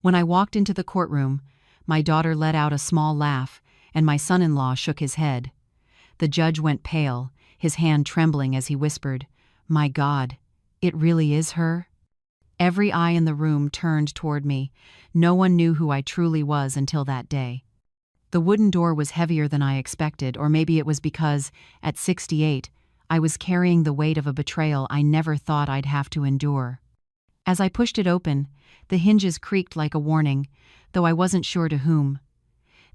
When I walked into the courtroom, my daughter let out a small laugh, and my son-in-law shook his head. The judge went pale, his hand trembling as he whispered, "My God, it really is her?" Every eye in the room turned toward me. No one knew who I truly was until that day. The wooden door was heavier than I expected, or maybe it was because, at 68, I was carrying the weight of a betrayal I never thought I'd have to endure. As I pushed it open, the hinges creaked like a warning, though I wasn't sure to whom.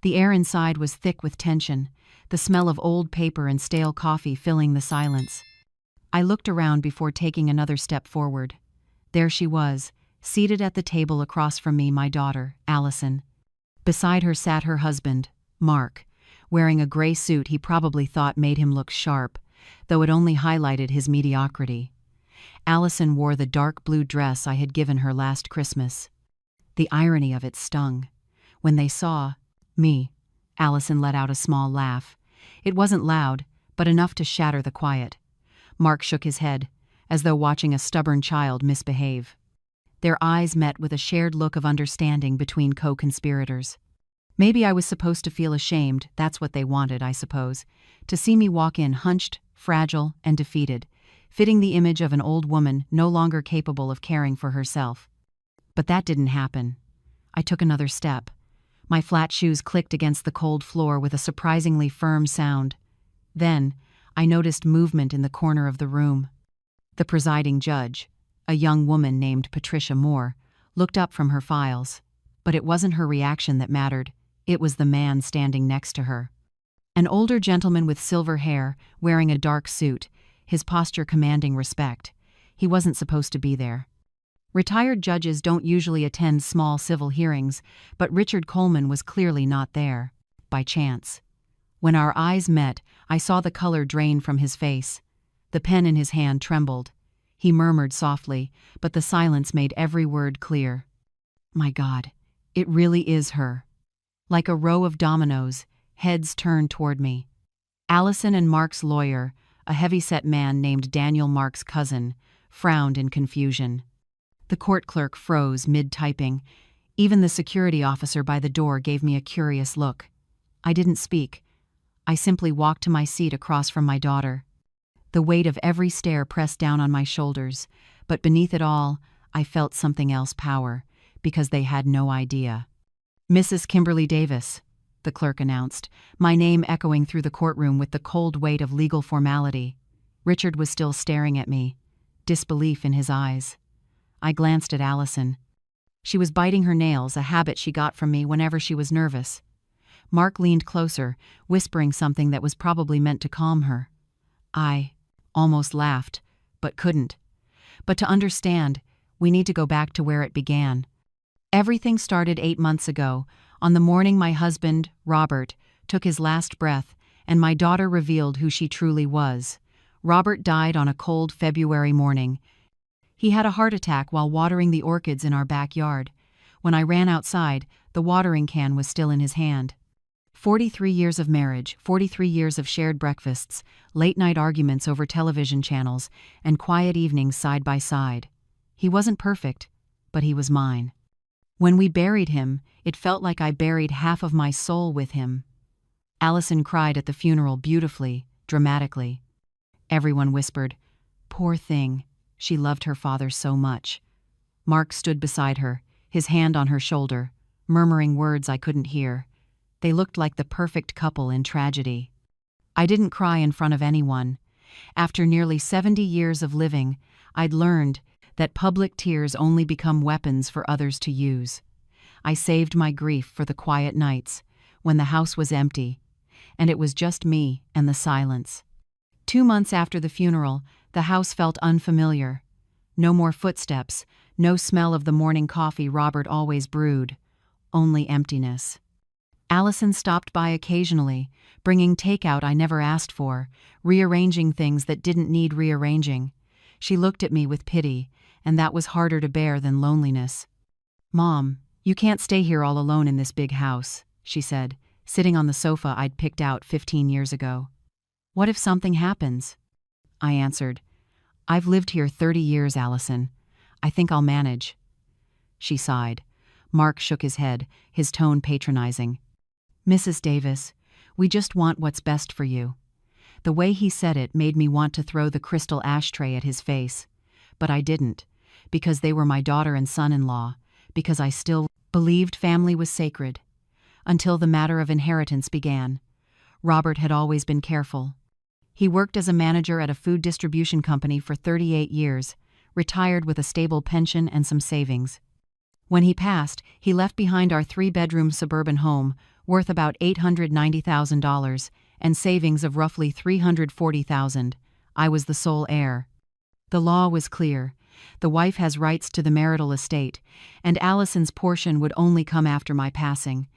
The air inside was thick with tension, the smell of old paper and stale coffee filling the silence. I looked around before taking another step forward. There she was, seated at the table across from me, my daughter, Allison. Beside her sat her husband, Mark, wearing a gray suit he probably thought made him look sharp, though it only highlighted his mediocrity. Allison wore the dark blue dress I had given her last Christmas. The irony of it stung. When they saw me, Allison let out a small laugh. It wasn't loud, but enough to shatter the quiet. Mark shook his head, as though watching a stubborn child misbehave. Their eyes met with a shared look of understanding between co-conspirators. Maybe I was supposed to feel ashamed, that's what they wanted, I suppose, to see me walk in hunched, fragile, and defeated, fitting the image of an old woman no longer capable of caring for herself. But that didn't happen. I took another step. My flat shoes clicked against the cold floor with a surprisingly firm sound. Then, I noticed movement in the corner of the room. The presiding judge, a young woman named Patricia Moore, looked up from her files. But it wasn't her reaction that mattered, it was the man standing next to her. An older gentleman with silver hair, wearing a dark suit, his posture commanding respect. He wasn't supposed to be there. Retired judges don't usually attend small civil hearings, but Richard Coleman was clearly not there, by chance. When our eyes met, I saw the color drain from his face. The pen in his hand trembled. He murmured softly, but the silence made every word clear. "My God, it really is her." Like a row of dominoes, heads turned toward me. Allison and Mark's lawyer, a heavy-set man named Daniel Mark's cousin, frowned in confusion. The court clerk froze mid-typing. Even the security officer by the door gave me a curious look. I didn't speak. I simply walked to my seat across from my daughter. The weight of every stare pressed down on my shoulders, but beneath it all, I felt something else power, because they had no idea. "Mrs. Kimberly Davis," the clerk announced, my name echoing through the courtroom with the cold weight of legal formality. Richard was still staring at me, disbelief in his eyes. I glanced at Allison. She was biting her nails, a habit she got from me whenever she was nervous. Mark leaned closer, whispering something that was probably meant to calm her. I almost laughed, but couldn't. But to understand, we need to go back to where it began. Everything started 8 months ago, on the morning my husband, Robert, took his last breath, and my daughter revealed who she truly was. Robert died on a cold February morning. He had a heart attack while watering the orchids in our backyard. When I ran outside, the watering can was still in his hand. 43 years of marriage, 43 years of shared breakfasts, late-night arguments over television channels, and quiet evenings side by side. He wasn't perfect, but he was mine. When we buried him, it felt like I buried half of my soul with him. Allison cried at the funeral beautifully, dramatically. Everyone whispered, "Poor thing, she loved her father so much." Mark stood beside her, his hand on her shoulder, murmuring words I couldn't hear. They looked like the perfect couple in tragedy. I didn't cry in front of anyone. After nearly 70 years of living, I'd learned that public tears only become weapons for others to use. I saved my grief for the quiet nights, when the house was empty, and it was just me and the silence. 2 months after the funeral, the house felt unfamiliar. No more footsteps, no smell of the morning coffee Robert always brewed, only emptiness. Allison stopped by occasionally, bringing takeout I never asked for, rearranging things that didn't need rearranging. She looked at me with pity, and that was harder to bear than loneliness. "Mom, you can't stay here all alone in this big house," she said, sitting on the sofa I'd picked out 15 years ago. "What if something happens?" I answered, "I've lived here 30 years, Allison. I think I'll manage." She sighed. Mark shook his head, his tone patronizing. "Mrs. Davis, we just want what's best for you." The way he said it made me want to throw the crystal ashtray at his face. But I didn't, because they were my daughter and son-in-law, because I still believed family was sacred. Until the matter of inheritance began. Robert had always been careful. He worked as a manager at a food distribution company for 38 years, retired with a stable pension and some savings. When he passed, he left behind our 3-bedroom suburban home, worth about $890,000, and savings of roughly $340,000. I was the sole heir. The law was clear. The wife has rights to the marital estate, and Allison's portion would only come after my passing.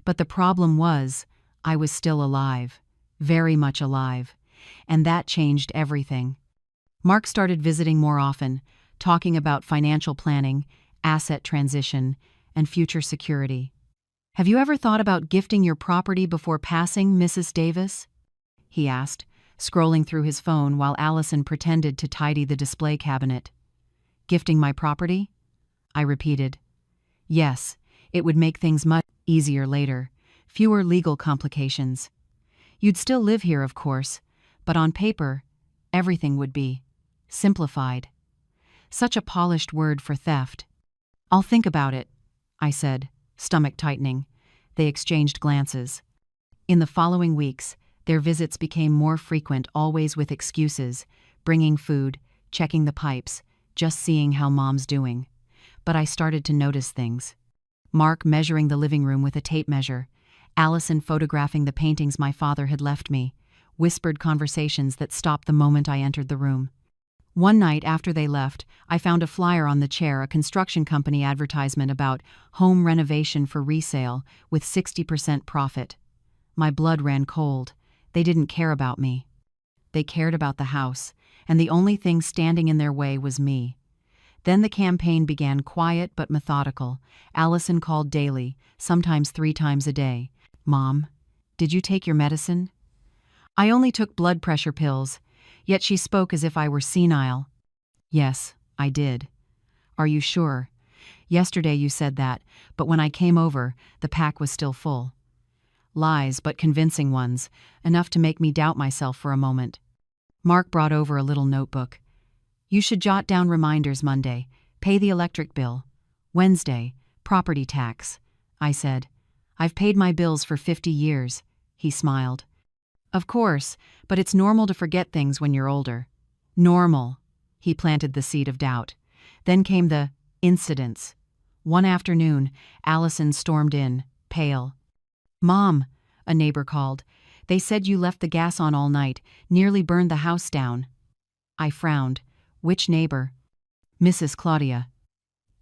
But the problem was, I was still alive. Very much alive. And that changed everything. Mark started visiting more often, talking about financial planning, asset transition, and future security. "Have you ever thought about gifting your property before passing, Mrs. Davis?" he asked, scrolling through his phone while Allison pretended to tidy the display cabinet. "Gifting my property?" I repeated. "Yes, it would make things much easier later. Fewer legal complications. You'd still live here, of course, but on paper, everything would be simplified." Such a polished word for theft. "I'll think about it," I said, stomach tightening. They exchanged glances. In the following weeks, their visits became more frequent, always with excuses, bringing food, checking the pipes, just seeing how Mom's doing. But I started to notice things. Mark measuring the living room with a tape measure, Allison photographing the paintings my father had left me, whispered conversations that stopped the moment I entered the room. One night after they left, I found a flyer on the chair, a construction company advertisement about home renovation for resale with 60% profit. My blood ran cold. They didn't care about me. They cared about the house, and the only thing standing in their way was me. Then the campaign began, quiet but methodical. Allison called daily, sometimes 3 times a day. "Mom, did you take your medicine?" I only took blood pressure pills, yet she spoke as if I were senile. "Yes, I did." "Are you sure? Yesterday you said that, but when I came over, the pack was still full." Lies, but convincing ones, enough to make me doubt myself for a moment. Mark brought over a little notebook. "You should jot down reminders: Monday, pay the electric bill. Wednesday, property tax," I said. "I've paid my bills for 50 years, he smiled. "Of course, but it's normal to forget things when you're older." "Normal," he planted the seed of doubt. Then came the incidents. One afternoon, Allison stormed in, pale. "Mom," a neighbor called. "They said you left the gas on all night, nearly burned the house down." I frowned. "Which neighbor?" "Mrs. Claudia.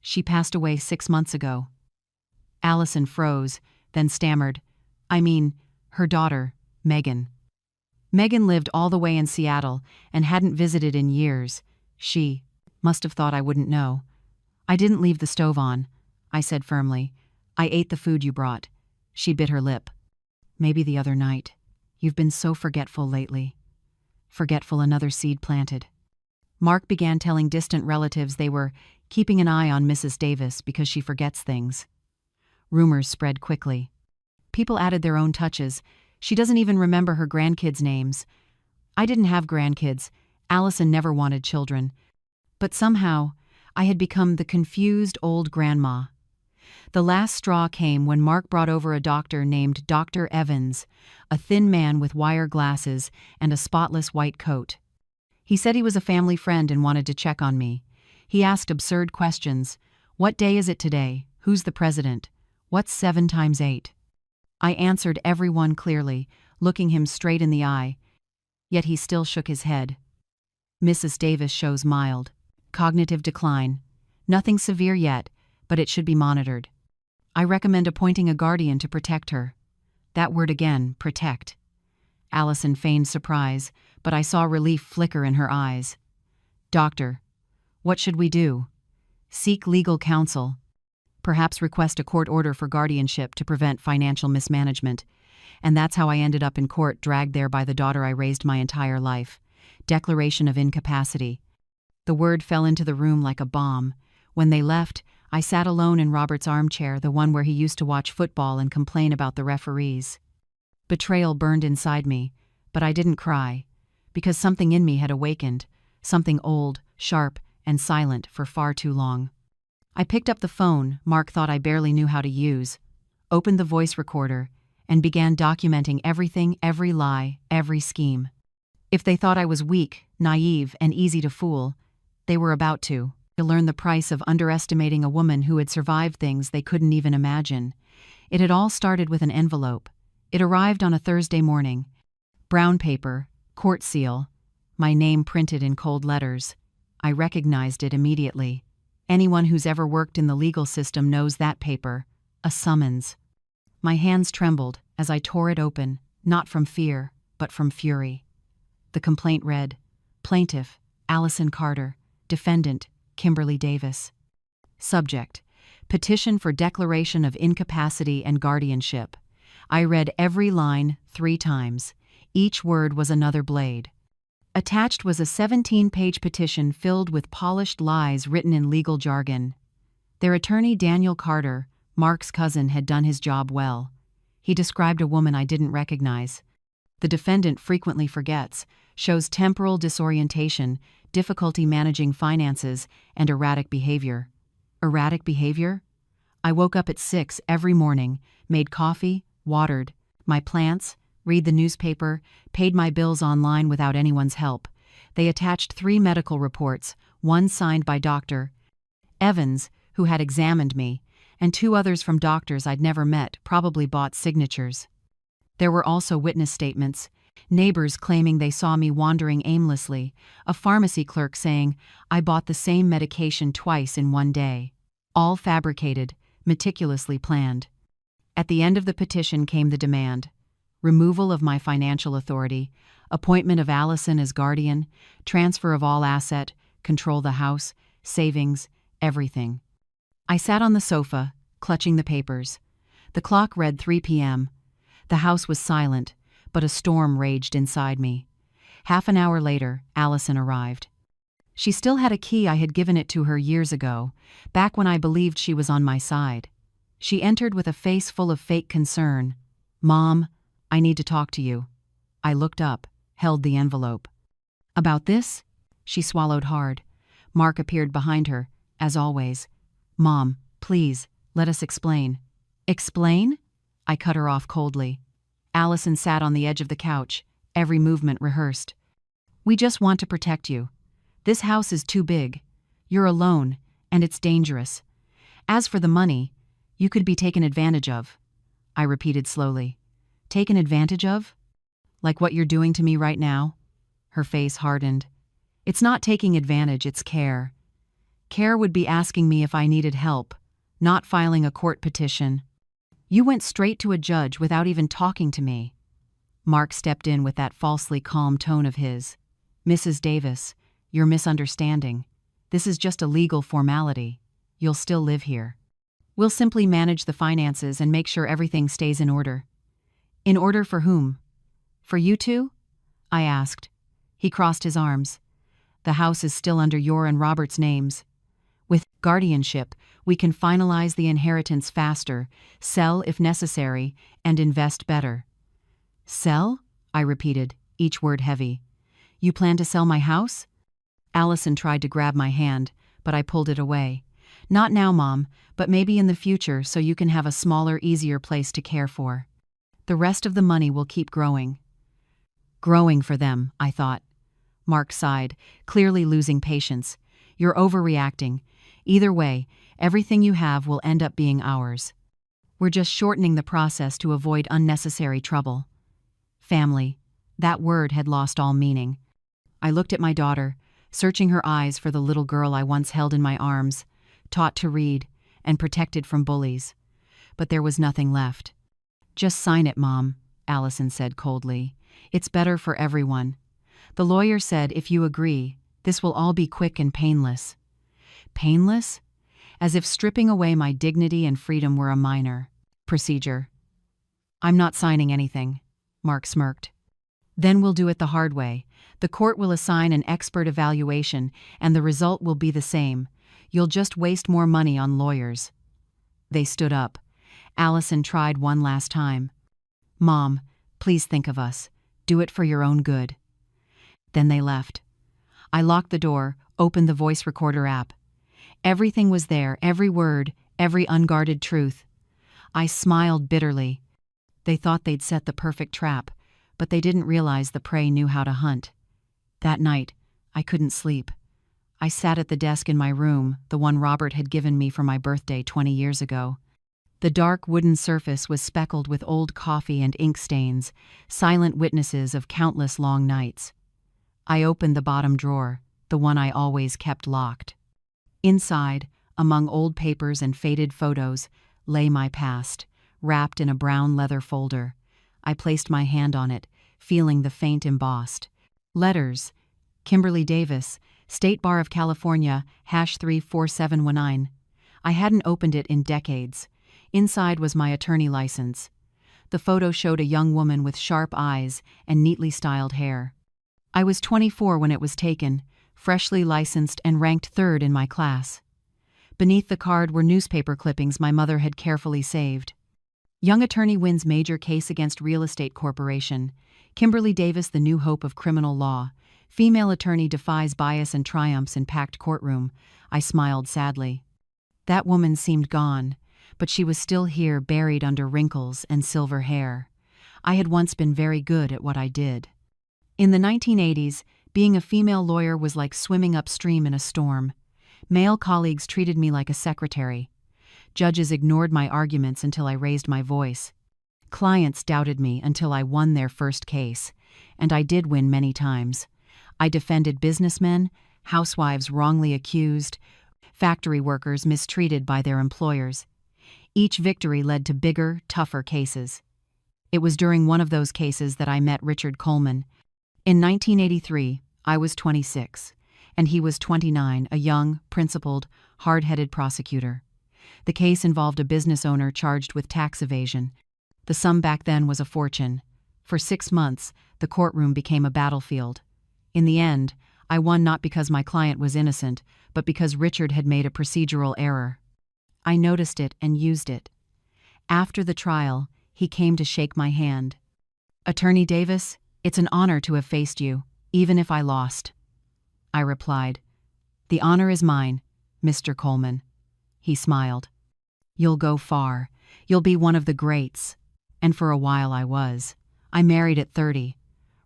She passed away 6 months ago." Allison froze, then stammered. "I mean, her daughter, Megan." Megan lived all the way in Seattle and hadn't visited in years. She must have thought I wouldn't know. "I didn't leave the stove on," I said firmly. "I ate the food you brought." She bit her lip. "Maybe the other night. You've been so forgetful lately." Forgetful, another seed planted. Mark began telling distant relatives they were keeping an eye on Mrs. Davis because she forgets things. Rumors spread quickly. People added their own touches. "She doesn't even remember her grandkids' names." I didn't have grandkids. Allison never wanted children. But somehow, I had become the confused old grandma. The last straw came when Mark brought over a doctor named Dr. Evans, a thin man with wire glasses and a spotless white coat. He said he was a family friend and wanted to check on me. He asked absurd questions. "What day is it today? Who's the president? What's 7 times 8? I answered every one clearly, looking him straight in the eye. Yet he still shook his head. "Mrs. Davis shows mild cognitive decline. Nothing severe yet, but it should be monitored. I recommend appointing a guardian to protect her." That word again, protect. Allison feigned surprise, but I saw relief flicker in her eyes. "Doctor, what should we do?" "Seek legal counsel. Perhaps request a court order for guardianship to prevent financial mismanagement." And that's how I ended up in court, dragged there by the daughter I raised my entire life. Declaration of incapacity. The word fell into the room like a bomb. When they left, I sat alone in Robert's armchair, the one where he used to watch football and complain about the referees. Betrayal burned inside me, but I didn't cry, because something in me had awakened, something old, sharp, and silent for far too long. I picked up the phone Mark thought I barely knew how to use, opened the voice recorder, and began documenting everything, every lie, every scheme. If they thought I was weak, naive, and easy to fool, they were about to learn the price of underestimating a woman who had survived things they couldn't even imagine. It had all started with an envelope. It arrived on a Thursday morning. Brown paper, court seal, my name printed in cold letters. I recognized it immediately. Anyone who's ever worked in the legal system knows that paper, a summons. My hands trembled as I tore it open, not from fear, but from fury. The complaint read, Plaintiff, Allison Carter. Defendant, Kimberly Davis. Subject, Petition for Declaration of Incapacity and Guardianship. I read every line 3 times. Each word was another blade. Attached was a 17-page petition filled with polished lies written in legal jargon. Their attorney, Daniel Carter, Mark's cousin, had done his job well. He described a woman I didn't recognize. The defendant frequently forgets, shows temporal disorientation, difficulty managing finances, and erratic behavior. Erratic behavior? I woke up at 6 every morning, made coffee, watered my plants, read the newspaper, paid my bills online without anyone's help. They attached 3 medical reports, one signed by Dr. Evans, who had examined me, and 2 others from doctors I'd never met, probably bought signatures. There were also witness statements, neighbors claiming they saw me wandering aimlessly, a pharmacy clerk saying I bought the same medication twice in one day. All fabricated, meticulously planned. At the end of the petition came the demand: removal of my financial authority, appointment of Allison as guardian, transfer of all asset, control the house, savings, everything. I sat on the sofa, clutching the papers. The clock read 3 p.m. The house was silent, but a storm raged inside me. Half an hour later, Allison arrived. She still had a key. I had given it to her years ago, back when I believed she was on my side. She entered with a face full of fake concern. "Mom, I need to talk to you." I looked up, held the envelope. "About this?" She swallowed hard. Mark appeared behind her, as always. "Mom, please, let us explain." "Explain?" I cut her off coldly. Allison sat on the edge of the couch, every movement rehearsed. "We just want to protect you. This house is too big. You're alone, and it's dangerous. As for the money, you could be taken advantage of." I repeated slowly. "Taken advantage of? Like what you're doing to me right now?" Her face hardened. "It's not taking advantage, it's care. Care would be asking me if I needed help, not filing a court petition. You went straight to a judge without even talking to me." Mark stepped in with that falsely calm tone of his. "Mrs. Davis, you're misunderstanding. This is just a legal formality. You'll still live here. We'll simply manage the finances and make sure everything stays in order." "In order for whom? For you two?" I asked. He crossed his arms. "The house is still under your and Robert's names. With guardianship, we can finalize the inheritance faster, sell if necessary, and invest better." "Sell?" I repeated, each word heavy. "You plan to sell my house?" Allison tried to grab my hand, but I pulled it away. "Not now, Mom, but maybe in the future so you can have a smaller, easier place to care for. The rest of the money will keep growing." "Growing for them," I thought. Mark sighed, clearly losing patience. "You're overreacting. Either way, everything you have will end up being ours. We're just shortening the process to avoid unnecessary trouble." Family. That word had lost all meaning. I looked at my daughter, searching her eyes for the little girl I once held in my arms, taught to read, and protected from bullies. But there was nothing left. "Just sign it, Mom," Allison said coldly. "It's better for everyone. The lawyer said if you agree, this will all be quick and painless." Painless? As if stripping away my dignity and freedom were a minor procedure. "I'm not signing anything," Mark smirked. "Then we'll do it the hard way. The court will assign an expert evaluation, and the result will be the same. You'll just waste more money on lawyers." They stood up. Allison tried one last time. "Mom, please think of us. Do it for your own good." Then they left. I locked the door, opened the voice recorder app. Everything was there, every word, every unguarded truth. I smiled bitterly. They thought they'd set the perfect trap, but they didn't realize the prey knew how to hunt. That night, I couldn't sleep. I sat at the desk in my room, the one Robert had given me for my birthday 20 years ago. The dark wooden surface was speckled with old coffee and ink stains, silent witnesses of countless long nights. I opened the bottom drawer, the one I always kept locked. Inside, among old papers and faded photos, lay my past, wrapped in a brown leather folder. I placed my hand on it, feeling the faint embossed letters. Kimberly Davis, State Bar of California, #34719. I hadn't opened it in decades. Inside was my attorney license. The photo showed a young woman with sharp eyes and neatly styled hair. I was 24 when it was taken, freshly licensed and ranked third in my class. Beneath the card were newspaper clippings my mother had carefully saved. Young attorney wins major case against real estate corporation. Kimberly Davis, the new hope of criminal law. Female attorney defies bias and triumphs in packed courtroom. I smiled sadly. That woman seemed gone, but she was still here, buried under wrinkles and silver hair. I had once been very good at what I did. In the 1980s, being a female lawyer was like swimming upstream in a storm. Male colleagues treated me like a secretary. Judges ignored my arguments until I raised my voice. Clients doubted me until I won their first case, and I did win many times. I defended businessmen, housewives wrongly accused, factory workers mistreated by their employers. Each victory led to bigger, tougher cases. It was during one of those cases that I met Richard Coleman. In 1983, I was 26, and he was 29, a young, principled, hard-headed prosecutor. The case involved a business owner charged with tax evasion. The sum back then was a fortune. For 6 months, the courtroom became a battlefield. In the end, I won not because my client was innocent, but because Richard had made a procedural error. I noticed it and used it. After the trial, he came to shake my hand. "Attorney Davis, it's an honor to have faced you, even if I lost." I replied, "The honor is mine, Mr. Coleman." He smiled. "You'll go far. You'll be one of the greats." And for a while I was. I married at 30.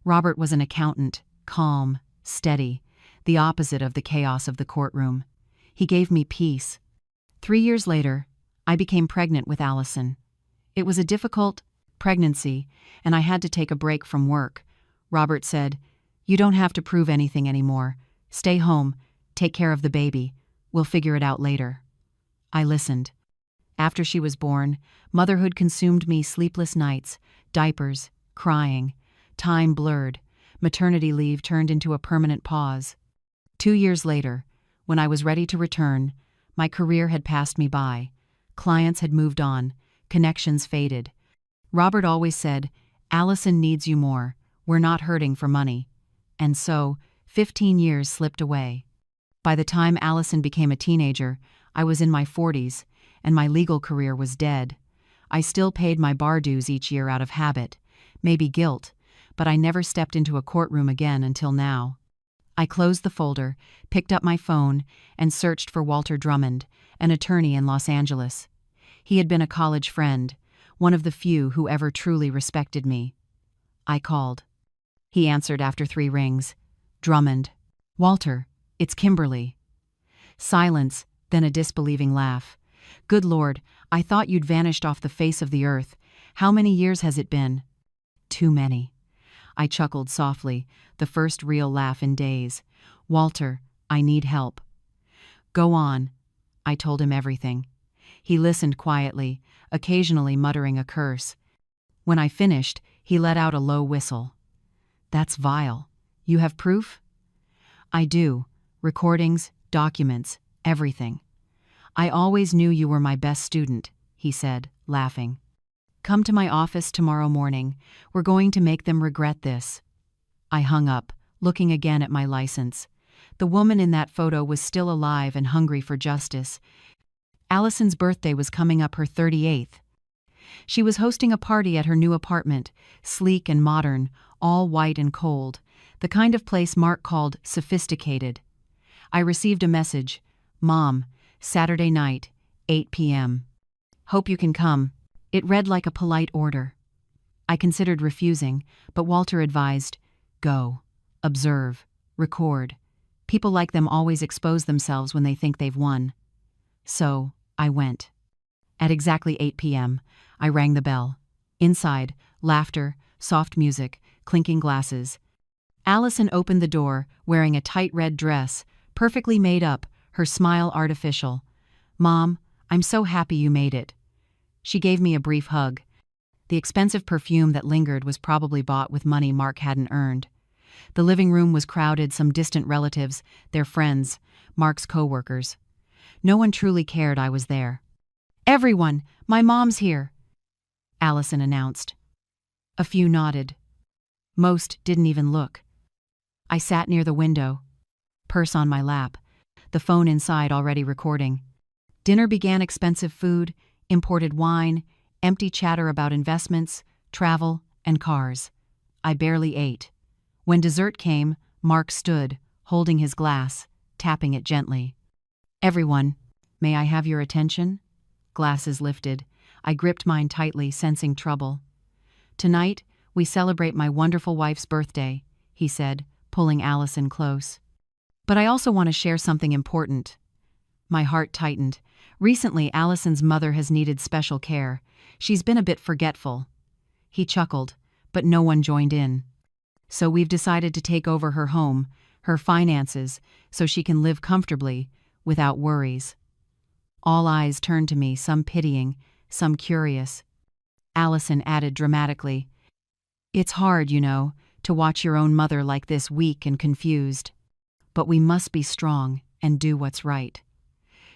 Robert was an accountant, calm, steady, the opposite of the chaos of the courtroom. He gave me peace. 3 years later, I became pregnant with Allison. It was a difficult pregnancy, and I had to take a break from work. Robert said, "You don't have to prove anything anymore. Stay home, take care of the baby. We'll figure it out later." I listened. After she was born, motherhood consumed me, sleepless nights, diapers, crying. Time blurred. Maternity leave turned into a permanent pause. 2 years later, when I was ready to return, my career had passed me by. Clients had moved on. Connections faded. Robert always said, "Allison needs you more. We're not hurting for money." And so, 15 years slipped away. By the time Allison became a teenager, I was in my 40s, and my legal career was dead. I still paid my bar dues each year out of habit, maybe guilt, but I never stepped into a courtroom again until now. I closed the folder, picked up my phone, and searched for Walter Drummond, an attorney in Los Angeles. He had been a college friend, one of the few who ever truly respected me. I called. He answered after 3 rings. "Drummond." "Walter, it's Kimberly." Silence, then a disbelieving laugh. "Good Lord, I thought you'd vanished off the face of the earth. How many years has it been?" "Too many." I chuckled softly, the first real laugh in days. "Walter, I need help." "Go on." I told him everything. He listened quietly, occasionally muttering a curse. When I finished, he let out a low whistle. "That's vile. You have proof?" "I do. Recordings, documents, everything." "I always knew you were my best student," he said, laughing. "Come to my office tomorrow morning. We're going to make them regret this." I hung up, looking again at my license. The woman in that photo was still alive and hungry for justice. Allison's birthday was coming up, her 38th. She was hosting a party at her new apartment, sleek and modern, all white and cold, the kind of place Mark called sophisticated. I received a message, "Mom, Saturday night, 8 p.m. Hope you can come." It read like a polite order. I considered refusing, but Walter advised, "Go. Observe. Record. People like them always expose themselves when they think they've won." So, I went. At exactly 8 p.m., I rang the bell. Inside, laughter, soft music, clinking glasses. Allison opened the door, wearing a tight red dress, perfectly made up, her smile artificial. "Mom, I'm so happy you made it." She gave me a brief hug. The expensive perfume that lingered was probably bought with money Mark hadn't earned. The living room was crowded, some distant relatives, their friends, Mark's co-workers. No one truly cared I was there. "Everyone, my mom's here," Allison announced. A few nodded. Most didn't even look. I sat near the window, purse on my lap, the phone inside already recording. Dinner began: expensive food, imported wine, empty chatter about investments, travel, and cars. I barely ate. When dessert came, Mark stood, holding his glass, tapping it gently. "Everyone, may I have your attention?" Glasses lifted. I gripped mine tightly, sensing trouble. "Tonight, we celebrate my wonderful wife's birthday," he said, pulling Allison close. "But I also want to share something important." My heart tightened. Recently, Allison's mother has needed special care. She's been a bit forgetful. He chuckled, but no one joined in. "So we've decided to take over her home, her finances, so she can live comfortably, without worries." All eyes turned to me, some pitying, some curious. Allison added dramatically, "It's hard, you know, to watch your own mother like this, weak and confused. But we must be strong and do what's right."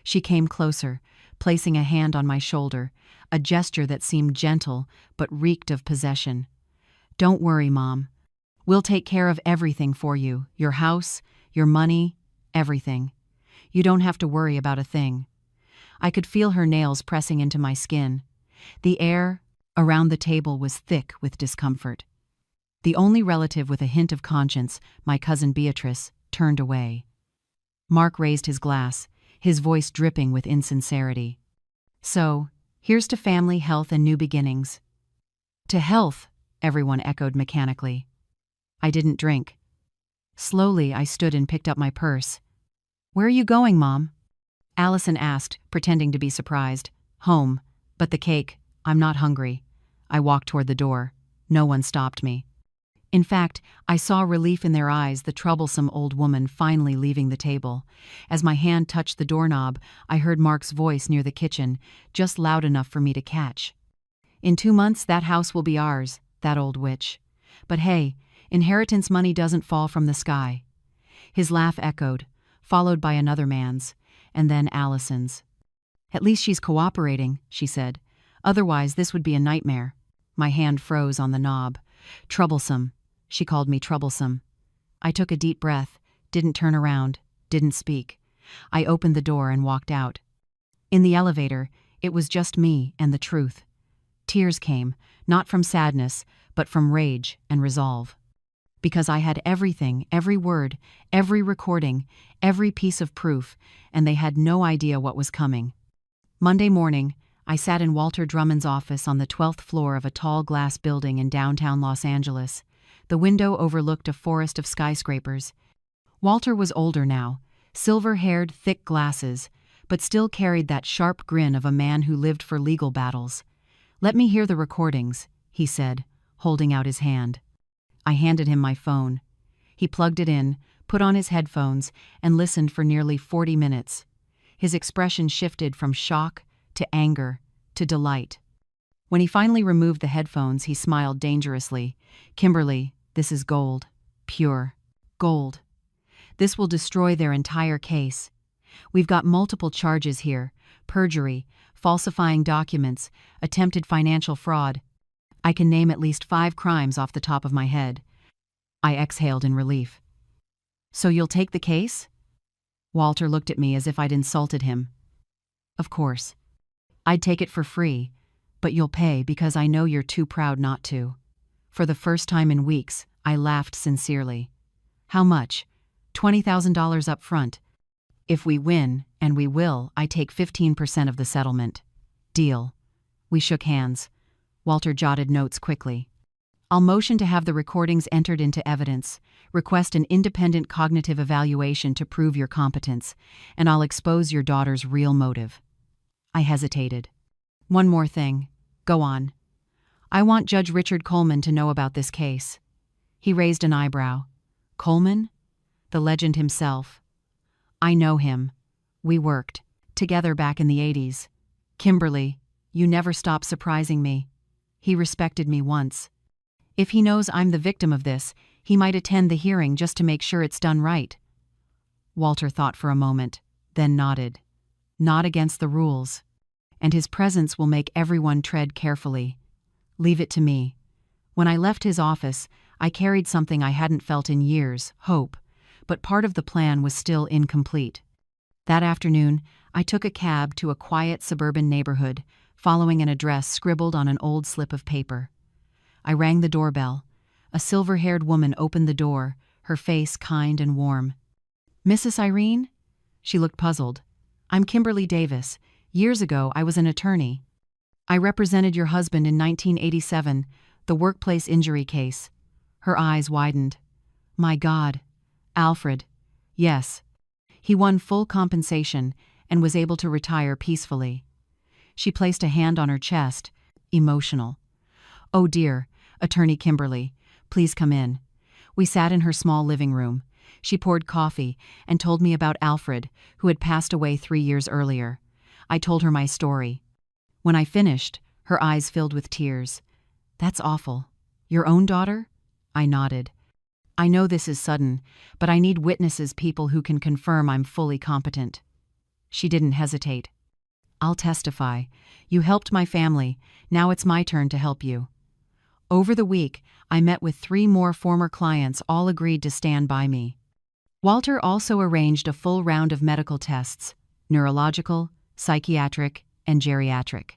She came closer, placing a hand on my shoulder, a gesture that seemed gentle but reeked of possession. "Don't worry, Mom. We'll take care of everything for you, your house, your money, everything. You don't have to worry about a thing." I could feel her nails pressing into my skin. The air around the table was thick with discomfort. The only relative with a hint of conscience, my cousin Beatrice, turned away. Mark raised his glass, his voice dripping with insincerity. "So, here's to family, health, and new beginnings." "To health," everyone echoed mechanically. I didn't drink. Slowly, I stood and picked up my purse. "Where are you going, Mom?" Allison asked, pretending to be surprised. "Home. But the cake, I'm not hungry." I walked toward the door. No one stopped me. In fact, I saw relief in their eyes, the troublesome old woman finally leaving the table. As my hand touched the doorknob, I heard Mark's voice near the kitchen, just loud enough for me to catch. "In 2 months, that house will be ours, that old witch. But hey, inheritance money doesn't fall from the sky." His laugh echoed, followed by another man's, and then Allison's. "At least she's cooperating," she said. "Otherwise, this would be a nightmare." My hand froze on the knob. "Troublesome." She called me troublesome. I took a deep breath, didn't turn around, didn't speak. I opened the door and walked out. In the elevator, it was just me and the truth. Tears came, not from sadness, but from rage and resolve. Because I had everything, every word, every recording, every piece of proof, and they had no idea what was coming. Monday morning, I sat in Walter Drummond's office on the 12th floor of a tall glass building in downtown Los Angeles. The window overlooked a forest of skyscrapers. Walter was older now, silver-haired, thick glasses, but still carried that sharp grin of a man who lived for legal battles. "Let me hear the recordings," he said, holding out his hand. I handed him my phone. He plugged it in, put on his headphones, and listened for nearly 40 minutes. His expression shifted from shock to anger to delight. When he finally removed the headphones, he smiled dangerously. "Kimberly, this is gold. Pure. Gold. This will destroy their entire case. We've got multiple charges here: perjury, falsifying documents, attempted financial fraud. I can name at least 5 crimes off the top of my head." I exhaled in relief. "So you'll take the case?" Walter looked at me as if I'd insulted him. Of course. I'd take it for free, but you'll pay because I know you're too proud not to. For the first time in weeks, I laughed sincerely. How much? $20,000 up front. If we win, and we will, I take 15% of the settlement. Deal. We shook hands. Walter jotted notes quickly. I'll motion to have the recordings entered into evidence, request an independent cognitive evaluation to prove your competence, and I'll expose your daughter's real motive. I hesitated. One more thing. Go on. I want Judge Richard Coleman to know about this case. He raised an eyebrow. Coleman? The legend himself. I know him. We worked together back in the 80s. Kimberly, you never stop surprising me. He respected me once. If he knows I'm the victim of this, he might attend the hearing just to make sure it's done right. Walter thought for a moment, then nodded. Not against the rules. And his presence will make everyone tread carefully. Leave it to me. When I left his office, I carried something I hadn't felt in years, hope, but part of the plan was still incomplete. That afternoon, I took a cab to a quiet suburban neighborhood, following an address scribbled on an old slip of paper. I rang the doorbell. A silver-haired woman opened the door, her face kind and warm. Mrs. Irene? She looked puzzled. I'm Kimberly Davis. Years ago, I was an attorney. I represented your husband in 1987, the workplace injury case. Her eyes widened. My God. Alfred. Yes. He won full compensation and was able to retire peacefully. She placed a hand on her chest, emotional. Oh dear, Attorney Kimberly, please come in. We sat in her small living room. She poured coffee and told me about Alfred, who had passed away 3 years earlier. I told her my story. When I finished, her eyes filled with tears. That's awful. Your own daughter? I nodded. I know this is sudden, but I need witnesses, people who can confirm I'm fully competent. She didn't hesitate. I'll testify. You helped my family. Now it's my turn to help you. Over the week, I met with 3 more former clients, all agreed to stand by me. Walter also arranged a full round of medical tests, neurological, psychiatric, and geriatric.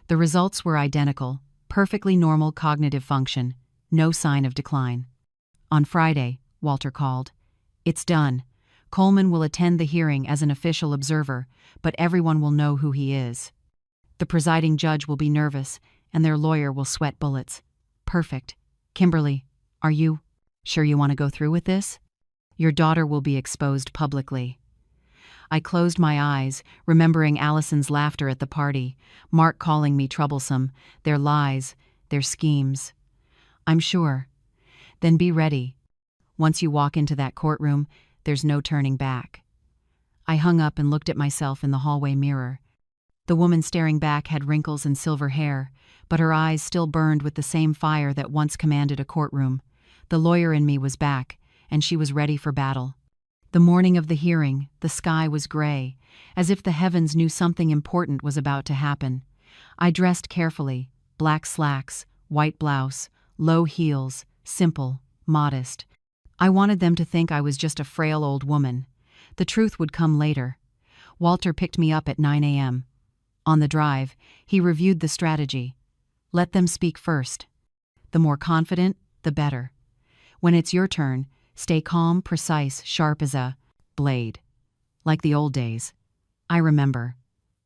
The results were identical, perfectly normal cognitive function, no sign of decline. On Friday, Walter called. It's done. Coleman will attend the hearing as an official observer, but everyone will know who he is. The presiding judge will be nervous, and their lawyer will sweat bullets. Perfect. Kimberly, are you sure you want to go through with this? Your daughter will be exposed publicly. I closed my eyes, remembering Allison's laughter at the party, Mark calling me troublesome, their lies, their schemes. I'm sure. Then be ready. Once you walk into that courtroom, there's no turning back. I hung up and looked at myself in the hallway mirror. The woman staring back had wrinkles and silver hair, but her eyes still burned with the same fire that once commanded a courtroom. The lawyer in me was back, and she was ready for battle. The morning of the hearing, the sky was gray, as if the heavens knew something important was about to happen. I dressed carefully, black slacks, white blouse, low heels, simple, modest. I wanted them to think I was just a frail old woman. The truth would come later. Walter picked me up at 9 a.m. On the drive, he reviewed the strategy. Let them speak first. The more confident, the better. When it's your turn, stay calm, precise, sharp as a blade. Like the old days. I remember.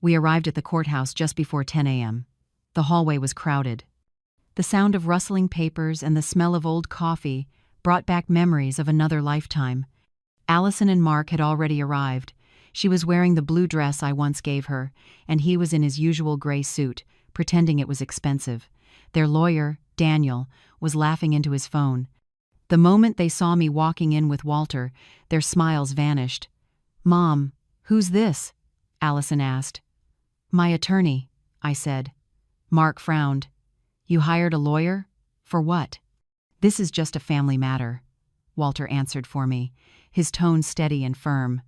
We arrived at the courthouse just before 10 a.m. The hallway was crowded. The sound of rustling papers and the smell of old coffee brought back memories of another lifetime. Allison and Mark had already arrived. She was wearing the blue dress I once gave her, and he was in his usual gray suit, pretending it was expensive. Their lawyer, Daniel, was laughing into his phone. The moment they saw me walking in with Walter, their smiles vanished. "Mom, who's this?" Allison asked. "My attorney," I said. Mark frowned. "You hired a lawyer? For what?" "This is just a family matter," Walter answered for me, his tone steady and firm.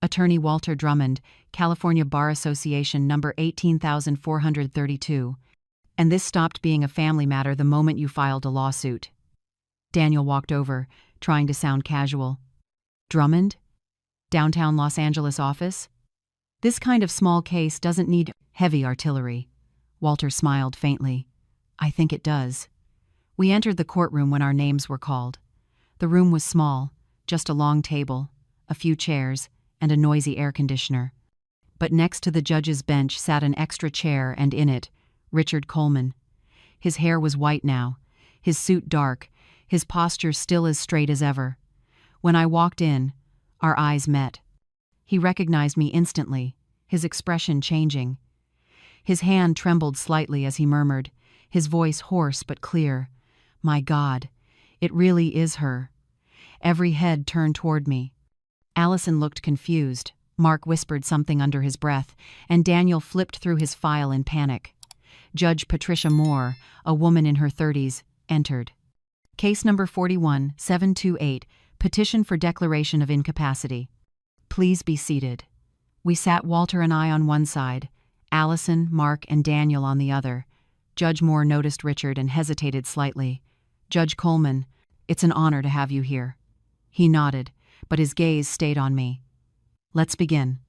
Attorney Walter Drummond, California Bar Association number 18432. And this stopped being a family matter the moment you filed a lawsuit. Daniel walked over, trying to sound casual. "Drummond?" Downtown Los Angeles office? This kind of small case doesn't need heavy artillery. Walter smiled faintly. I think it does. We entered the courtroom when our names were called. The room was small, just a long table, a few chairs, and a noisy air conditioner. But next to the judge's bench sat an extra chair, and in it, Richard Coleman. His hair was white now, his suit dark, his posture still as straight as ever. When I walked in, our eyes met. He recognized me instantly, his expression changing. His hand trembled slightly as he murmured, his voice hoarse but clear, "My God, it really is her." Every head turned toward me. Allison looked confused. Mark whispered something under his breath, and Daniel flipped through his file in panic. Judge Patricia Moore, a woman in her 30s, entered. Case number 41728, petition for declaration of incapacity. Please be seated. We sat, Walter and I on one side, Allison, Mark, and Daniel on the other. Judge Moore noticed Richard and hesitated slightly. Judge Coleman, it's an honor to have you here. He nodded, but his gaze stayed on me. Let's begin.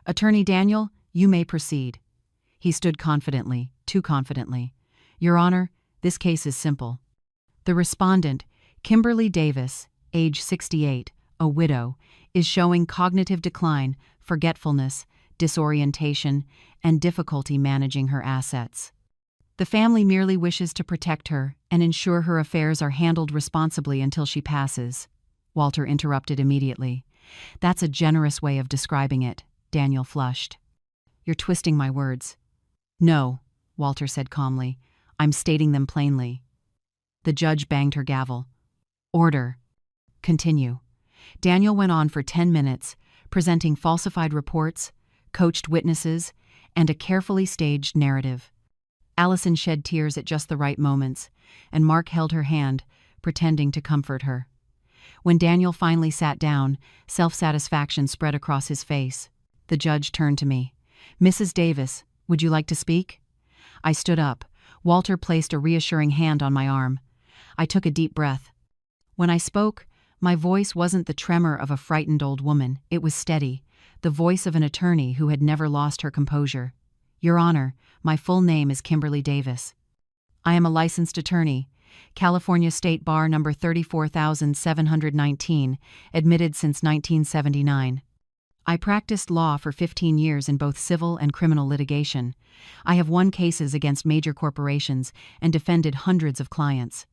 Attorney Daniel, you may proceed. He stood confidently, too confidently. Your Honor, this case is simple. The respondent, Kimberly Davis, age 68, a widow, is showing cognitive decline, forgetfulness, disorientation, and difficulty managing her assets. The family merely wishes to protect her and ensure her affairs are handled responsibly until she passes. Walter interrupted immediately. That's a generous way of describing it, Daniel flushed. You're twisting my words. No, Walter said calmly. I'm stating them plainly. The judge banged her gavel. Order. Continue. Daniel went on for 10 minutes, presenting falsified reports, coached witnesses, and a carefully staged narrative. Allison shed tears at just the right moments, and Mark held her hand, pretending to comfort her. When Daniel finally sat down, self-satisfaction spread across his face. The judge turned to me. Mrs. Davis, would you like to speak? I stood up. Walter placed a reassuring hand on my arm. I took a deep breath. When I spoke, my voice wasn't the tremor of a frightened old woman. It was steady, the voice of an attorney who had never lost her composure. Your Honor, my full name is Kimberly Davis. I am a licensed attorney, California State Bar number 34,719, admitted since 1979. I practiced law for 15 years in both civil and criminal litigation. I have won cases against major corporations and defended hundreds of clients.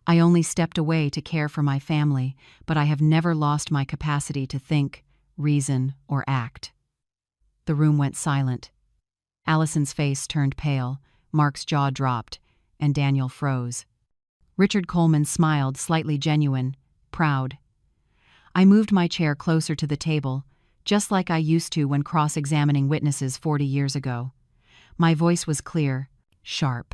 I only stepped away to care for my family, but I have never lost my capacity to think, reason, or act. The room went silent. Allison's face turned pale, Mark's jaw dropped, and Daniel froze. Richard Coleman smiled, slightly genuine, proud. I moved my chair closer to the table, just like I used to when cross-examining witnesses 40 years ago. My voice was clear, sharp.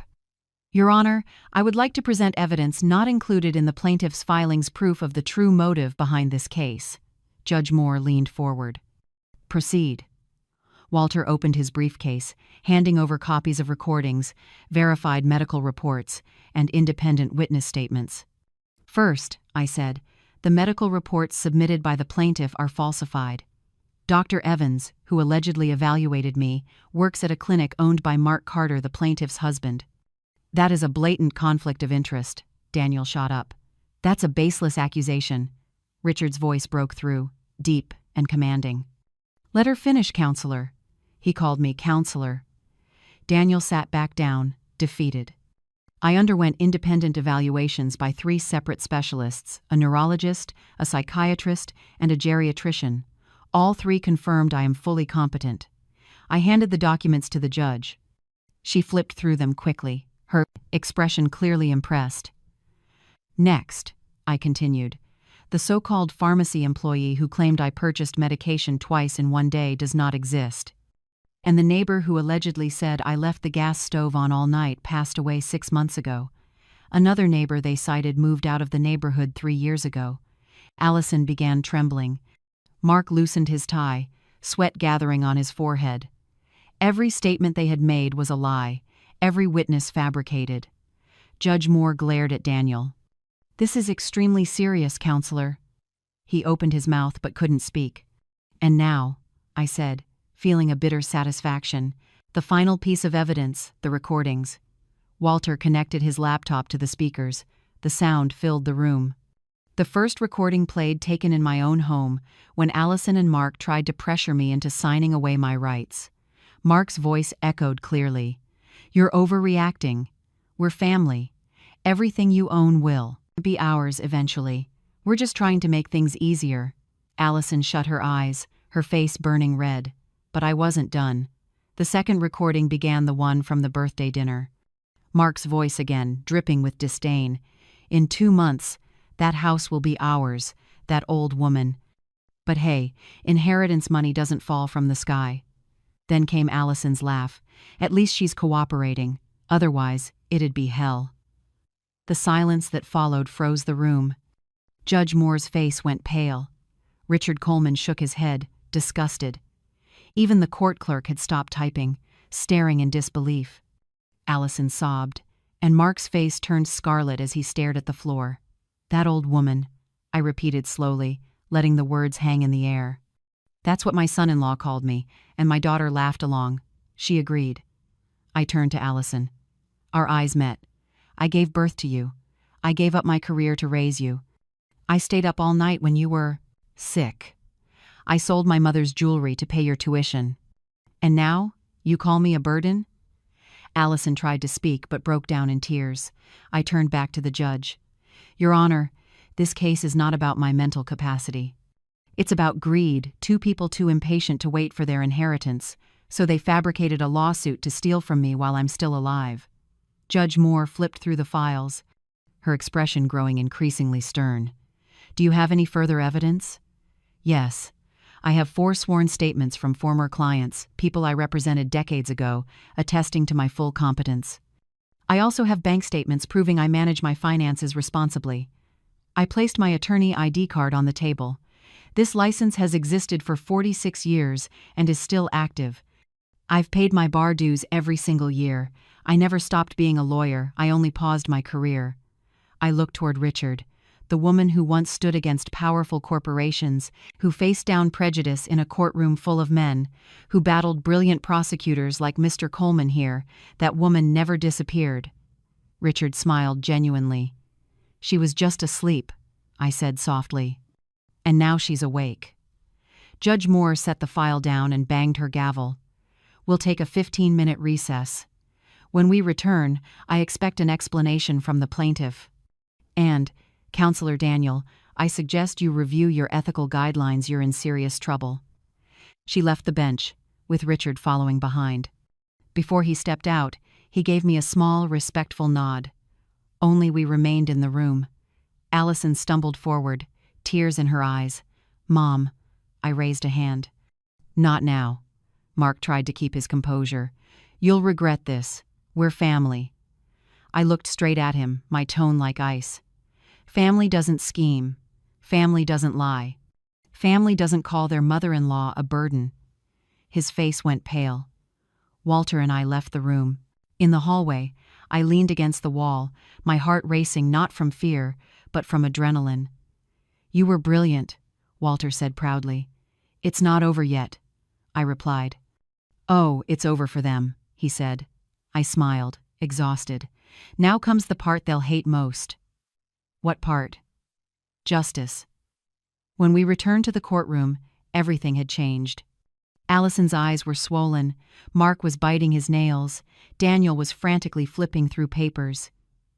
Your Honor, I would like to present evidence not included in the plaintiff's filings, proof of the true motive behind this case. Judge Moore leaned forward. Proceed. Walter opened his briefcase, handing over copies of recordings, verified medical reports, and independent witness statements. First, I said, the medical reports submitted by the plaintiff are falsified. Dr. Evans, who allegedly evaluated me, works at a clinic owned by Mark Carter, the plaintiff's husband. That is a blatant conflict of interest, Daniel shot up. That's a baseless accusation. Richard's voice broke through, deep and commanding. Let her finish, counselor. He called me counselor. Daniel sat back down, defeated. I underwent independent evaluations by 3 separate specialists, a neurologist, a psychiatrist, and a geriatrician. All 3 confirmed I am fully competent. I handed the documents to the judge. She flipped through them quickly, her expression clearly impressed. Next, I continued, the so-called pharmacy employee who claimed I purchased medication twice in one day does not exist. And the neighbor who allegedly said I left the gas stove on all night passed away 6 months ago. Another neighbor they cited moved out of the neighborhood 3 years ago. Allison began trembling. Mark loosened his tie, sweat gathering on his forehead. Every statement they had made was a lie, every witness fabricated. Judge Moore glared at Daniel. This is extremely serious, counselor. He opened his mouth but couldn't speak. "And now," I said, feeling a bitter satisfaction, "the final piece of evidence, the recordings." Walter connected his laptop to the speakers. The sound filled the room. The first recording played, taken in my own home, when Allison and Mark tried to pressure me into signing away my rights. Mark's voice echoed clearly. "You're overreacting. We're family. Everything you own will be ours eventually. We're just trying to make things easier." Allison shut her eyes, her face burning red. But I wasn't done. The second recording began, the one from the birthday dinner. Mark's voice again, dripping with disdain. "In 2 months, that house will be ours, that old woman. But hey, inheritance money doesn't fall from the sky." Then came Allison's laugh. "At least she's cooperating. Otherwise, it'd be hell." The silence that followed froze the room. Judge Moore's face went pale. Richard Coleman shook his head, disgusted. Even the court clerk had stopped typing, staring in disbelief. Allison sobbed, and Mark's face turned scarlet as he stared at the floor. "That old woman," I repeated slowly, letting the words hang in the air. "That's what my son-in-law called me, and my daughter laughed along. She agreed." I turned to Allison. Our eyes met. "I gave birth to you. I gave up my career to raise you. I stayed up all night when you were sick. I sold my mother's jewelry to pay your tuition. And now, you call me a burden?" Allison tried to speak but broke down in tears. I turned back to the judge. "Your Honor, this case is not about my mental capacity. It's about greed, 2 people too impatient to wait for their inheritance, so they fabricated a lawsuit to steal from me while I'm still alive." Judge Moore flipped through the files, her expression growing increasingly stern. "Do you have any further evidence?" "Yes. I have 4 sworn statements from former clients, people I represented decades ago, attesting to my full competence. I also have bank statements proving I manage my finances responsibly." I placed my attorney ID card on the table. "This license has existed for 46 years and is still active. I've paid my bar dues every single year. I never stopped being a lawyer, I only paused my career." I looked toward Richard, the woman who once stood against powerful corporations, who faced down prejudice in a courtroom full of men, who battled brilliant prosecutors like Mr. Coleman here. That woman never disappeared. Richard smiled genuinely. "She was just asleep," I said softly. "And now she's awake." Judge Moore set the file down and banged her gavel. "We'll take a 15-minute recess. When we return, I expect an explanation from the plaintiff. And, Counselor Daniel, I suggest you review your ethical guidelines. You're in serious trouble." She left the bench, with Richard following behind. Before he stepped out, he gave me a small, respectful nod. Only we remained in the room. Allison stumbled forward, tears in her eyes. "Mom," I raised a hand. "Not now." Mark tried to keep his composure. "You'll regret this. We're family." I looked straight at him, my tone like ice. Family doesn't scheme. Family doesn't lie. Family doesn't call their mother-in-law a burden. His face went pale. Walter and I left the room. In the hallway, I leaned against the wall, my heart racing not from fear, but from adrenaline. "You were brilliant," Walter said proudly. "It's not over yet," I replied. "Oh, it's over for them," he said. I smiled, exhausted. "Now comes the part they'll hate most." "What part?" "Justice." When we returned to the courtroom, everything had changed. Allison's eyes were swollen, Mark was biting his nails, Daniel was frantically flipping through papers.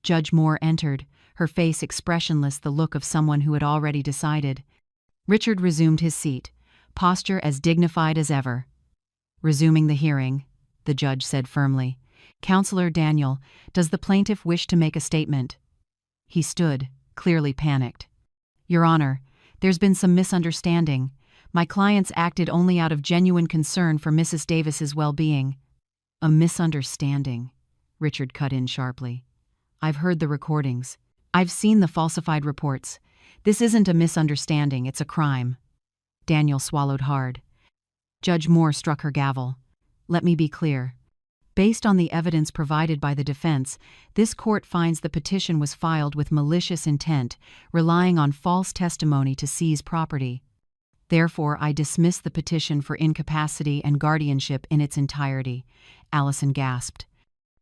Judge Moore entered, her face expressionless, the look of someone who had already decided. Richard resumed his seat, posture as dignified as ever. "Resuming the hearing," the judge said firmly. "Counselor Daniel, does the plaintiff wish to make a statement?" He stood, clearly panicked. "Your Honor, there's been some misunderstanding. My clients acted only out of genuine concern for Mrs. Davis's well-being." "A misunderstanding," Richard cut in sharply. "I've heard the recordings. I've seen the falsified reports. This isn't a misunderstanding, it's a crime." Daniel swallowed hard. Judge Moore struck her gavel. "Let me be clear. Based on the evidence provided by the defense, this court finds the petition was filed with malicious intent, relying on false testimony to seize property." Therefore, I dismiss the petition for incapacity and guardianship in its entirety," Allison gasped.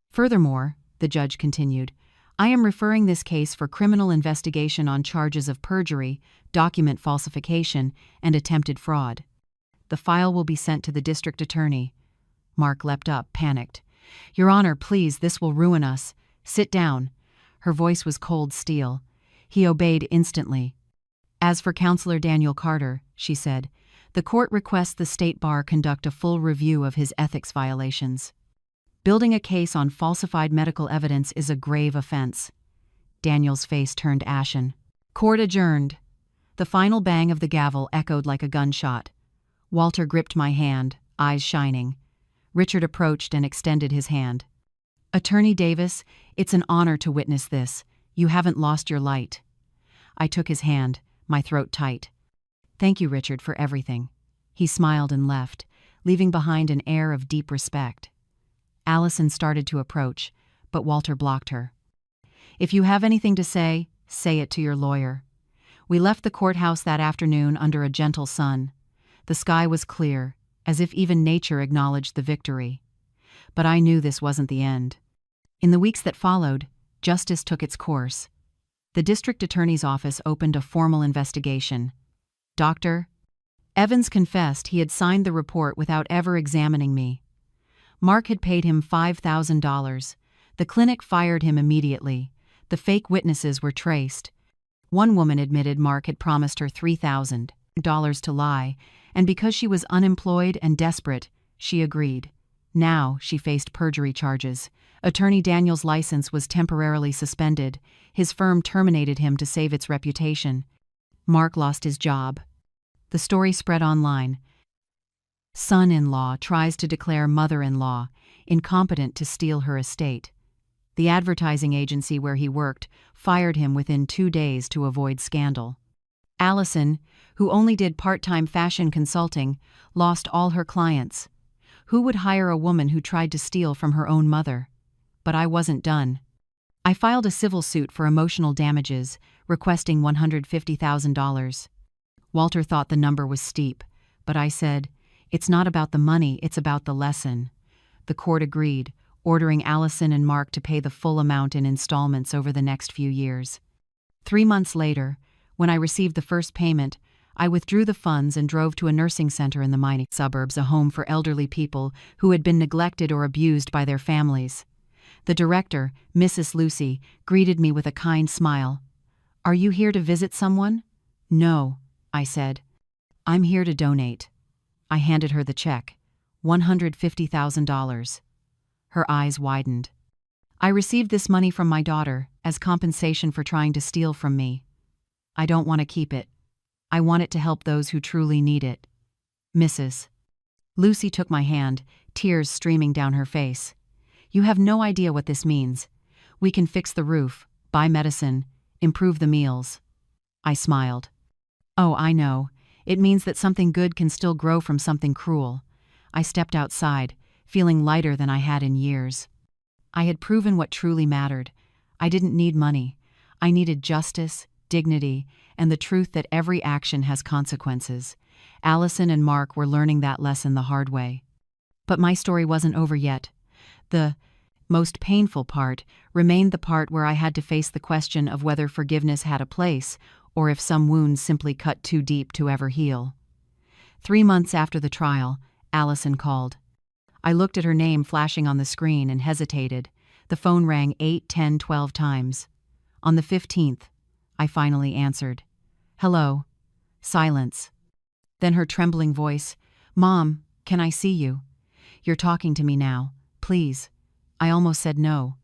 "Furthermore," the judge continued, "I am referring this case for criminal investigation on charges of perjury, document falsification, and attempted fraud. The file will be sent to the district attorney." Mark leapt up, panicked. "Your Honor, please, this will ruin us. Sit down." Her voice was cold steel. He obeyed instantly. "As for Counselor Daniel Carter," she said, "the court requests the State Bar conduct a full review of his ethics violations. Building a case on falsified medical evidence is a grave offense." Daniel's face turned ashen. Court adjourned. The final bang of the gavel echoed like a gunshot. Walter gripped my hand, eyes shining. Richard approached and extended his hand. "Attorney Davis, it's an honor to witness this. You haven't lost your light." I took his hand, my throat tight. "Thank you, Richard, for everything." He smiled and left, leaving behind an air of deep respect. Allison started to approach, but Walter blocked her. "If you have anything to say it to your lawyer." We left the courthouse that afternoon under a gentle sun. The sky was clear, as if even nature acknowledged the victory. But I knew this wasn't the end. In the weeks that followed, justice took its course. The district attorney's office opened a formal investigation. Dr. Evans confessed he had signed the report without ever examining me. Mark had paid him $5,000. The clinic fired him immediately. The fake witnesses were traced. One woman admitted Mark had promised her $3,000 to lie, and because she was unemployed and desperate, she agreed. Now she faced perjury charges. Attorney Daniel's license was temporarily suspended. His firm terminated him to save its reputation. Mark lost his job. The story spread online. Son-in-law tries to declare mother-in-law incompetent to steal her estate. The advertising agency where he worked fired him within 2 days to avoid scandal. Allison, who only did part-time fashion consulting, lost all her clients. Who would hire a woman who tried to steal from her own mother? But I wasn't done. I filed a civil suit for emotional damages, requesting $150,000. Walter thought the number was steep, but I said, "It's not about the money, it's about the lesson." The court agreed, ordering Allison and Mark to pay the full amount in installments over the next few years. 3 months later, when I received the first payment, I withdrew the funds and drove to a nursing center in the mining suburbs, a home for elderly people who had been neglected or abused by their families. The director, Mrs. Lucy, greeted me with a kind smile. "Are you here to visit someone?" "No," I said. "I'm here to donate." I handed her the check, $150,000. Her eyes widened. "I received this money from my daughter as compensation for trying to steal from me. I don't want to keep it. I want it to help those who truly need it. Mrs. Lucy took my hand, tears streaming down her face. "You have no idea what this means. We can fix the roof, buy medicine, improve the meals." I smiled. "Oh, I know. It means that something good can still grow from something cruel." I stepped outside, feeling lighter than I had in years. I had proven what truly mattered. I didn't need money. I needed justice, dignity, and the truth that every action has consequences. Allison and Mark were learning that lesson the hard way. But my story wasn't over yet. The most painful part remained the part where I had to face the question of whether forgiveness had a place, or if some wounds simply cut too deep to ever heal. 3 months after the trial, Allison called. I looked at her name flashing on the screen and hesitated. The phone rang 8, 10, 12 times. On the 15th, I finally answered. "Hello." Silence. Then her trembling voice, "Mom, can I see you? You're talking to me now. Please." I almost said no.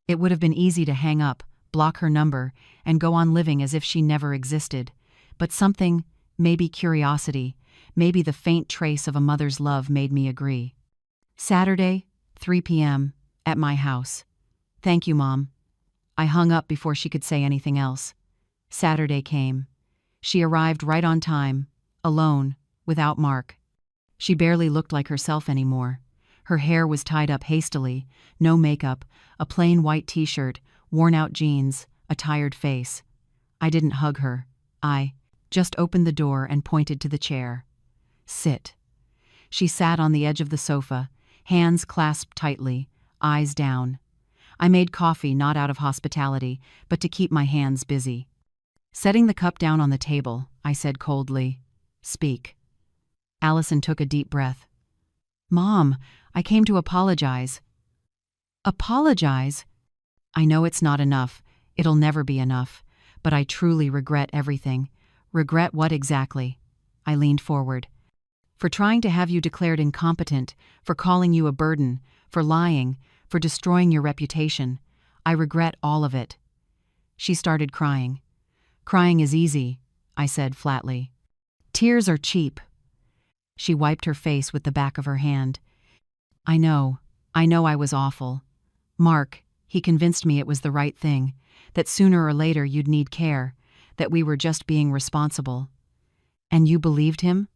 It would have been easy to hang up, block her number, and go on living as if she never existed. But something, maybe curiosity, maybe the faint trace of a mother's love made me agree. Saturday, 3 p.m., at my house. "Thank you, Mom." I hung up before she could say anything else. Saturday came. She arrived right on time, alone, without Mark. She barely looked like herself anymore. Her hair was tied up hastily, no makeup, a plain white t-shirt, worn-out jeans, a tired face. I didn't hug her. I just opened the door and pointed to the chair. "Sit." She sat on the edge of the sofa, hands clasped tightly, eyes down. I made coffee not out of hospitality, but to keep my hands busy. Setting the cup down on the table, I said coldly, "Speak." Allison took a deep breath. "Mom, I came to apologize." "Apologize?" "I know it's not enough. It'll never be enough. But I truly regret everything." "Regret what exactly?" I leaned forward. "For trying to have you declared incompetent, for calling you a burden, for lying, for destroying your reputation. I regret all of it." She started crying. "Crying is easy," I said flatly. "Tears are cheap." She wiped her face with the back of her hand. I know I was awful. Mark, he convinced me it was the right thing, that sooner or later you'd need care, that we were just being responsible." "And you believed him?"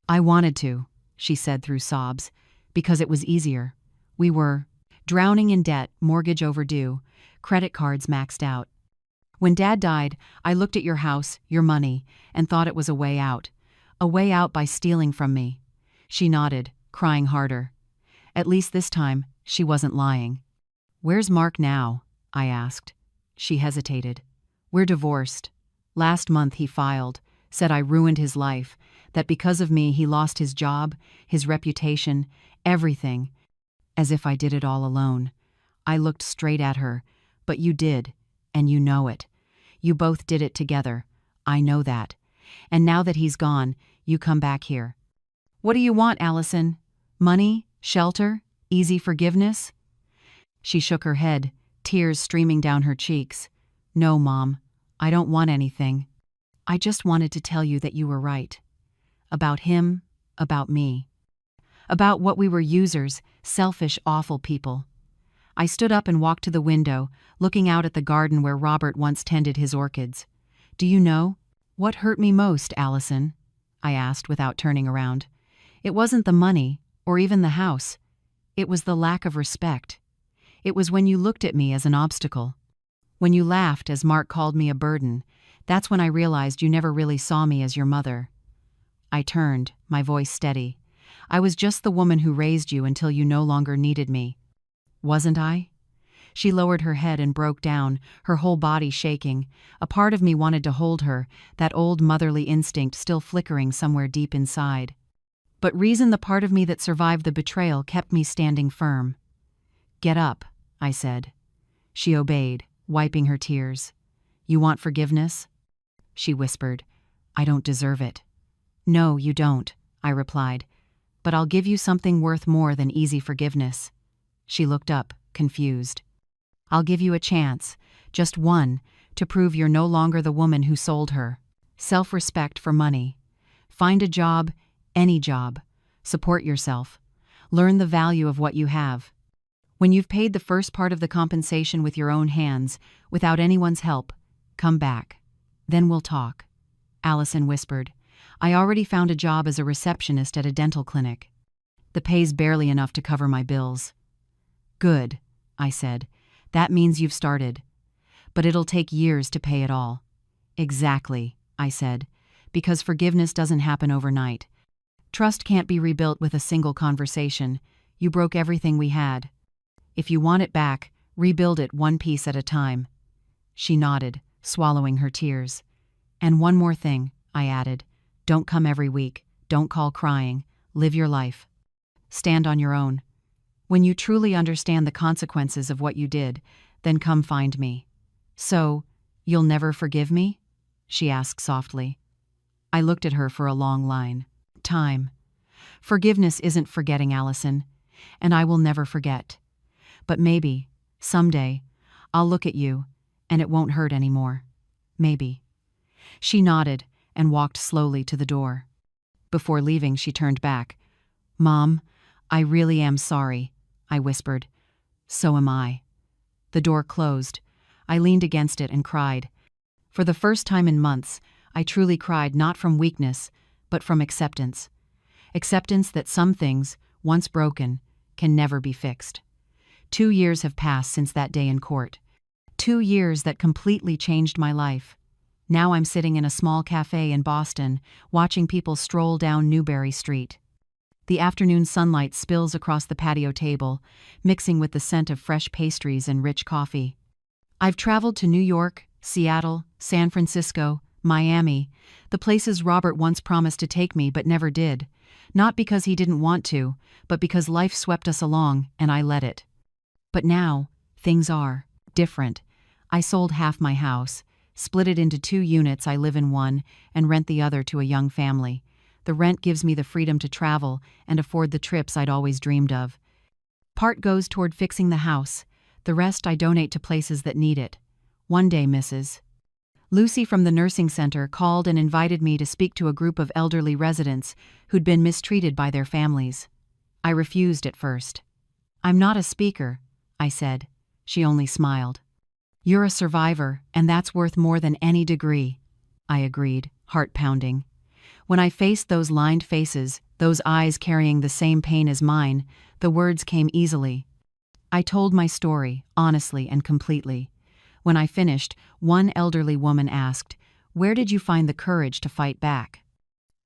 "I wanted to," she said through sobs, "because it was easier. We were drowning in debt, mortgage overdue, credit cards maxed out. When Dad died, I looked at your house, your money, and thought it was a way out. A way out by stealing from me." She nodded, crying harder. At least this time, she wasn't lying. "Where's Mark now?" I asked. She hesitated. "We're divorced. Last month he filed, said I ruined his life, that because of me he lost his job, his reputation, everything. As if I did it all alone." I looked straight at her. "But you did, and you know it. You both did it together. I know that. And now that he's gone, you come back here. What do you want, Allison? Money? Shelter? Easy forgiveness?" She shook her head, tears streaming down her cheeks. "No, Mom, I don't want anything. I just wanted to tell you that you were right. About him, about me. About what we were users, selfish, awful people." I stood up and walked to the window, looking out at the garden where Robert once tended his orchids. "Do you know what hurt me most, Allison?" I asked without turning around. "It wasn't the money, or even the house. It was the lack of respect. It was when you looked at me as an obstacle. When you laughed as Mark called me a burden. That's when I realized you never really saw me as your mother." I turned, my voice steady. "I was just the woman who raised you until you no longer needed me. Wasn't I?" She lowered her head and broke down, her whole body shaking. A part of me wanted to hold her, that old motherly instinct still flickering somewhere deep inside. But reason, the part of me that survived the betrayal, kept me standing firm. "Get up," I said. She obeyed, wiping her tears. "You want forgiveness?" She whispered. "I don't deserve it." "No, you don't," I replied. "But I'll give you something worth more than easy forgiveness." She looked up, confused. "I'll give you a chance, just one, to prove you're no longer the woman who sold her. Self-respect for money. Find a job, any job. Support yourself. Learn the value of what you have. When you've paid the first part of the compensation with your own hands, without anyone's help, come back. Then we'll talk." Allison whispered. "I already found a job as a receptionist at a dental clinic. The pay's barely enough to cover my bills." "Good," I said. "That means you've started. But it'll take years to pay it all." "Exactly," I said, "because forgiveness doesn't happen overnight. Trust can't be rebuilt with a single conversation. You broke everything we had. If you want it back, rebuild it one piece at a time." She nodded, swallowing her tears. "And one more thing," I added. "Don't come every week. Don't call crying. Live your life. Stand on your own. When you truly understand the consequences of what you did, then come find me." "So, you'll never forgive me?" she asked softly. I looked at her for a long line. "Time. Forgiveness isn't forgetting, Allison, and I will never forget. But maybe, someday, I'll look at you, and it won't hurt anymore. Maybe." She nodded and walked slowly to the door. Before leaving, she turned back. "Mom, I really am sorry," I whispered. "So am I." The door closed. I leaned against it and cried. For the first time in months, I truly cried, not from weakness, but from acceptance. Acceptance that some things, once broken, can never be fixed. 2 years have passed since that day in court. 2 years that completely changed my life. Now I'm sitting in a small cafe in Boston, watching people stroll down Newbury Street. The afternoon sunlight spills across the patio table, mixing with the scent of fresh pastries and rich coffee. I've traveled to New York, Seattle, San Francisco, Miami, the places Robert once promised to take me but never did, not because he didn't want to, but because life swept us along and I let it. But now, things are different. I sold half my house, split it into 2 units. I live in one and rent the other to a young family. The rent gives me the freedom to travel and afford the trips I'd always dreamed of. Part goes toward fixing the house. The rest I donate to places that need it. One day, Mrs. Lucy from the nursing center called and invited me to speak to a group of elderly residents who'd been mistreated by their families. I refused at first. "I'm not a speaker," I said. She only smiled. "You're a survivor, and that's worth more than any degree," I agreed, heart pounding. When I faced those lined faces, those eyes carrying the same pain as mine, the words came easily. I told my story, honestly and completely. When I finished, one elderly woman asked, "Where did you find the courage to fight back?"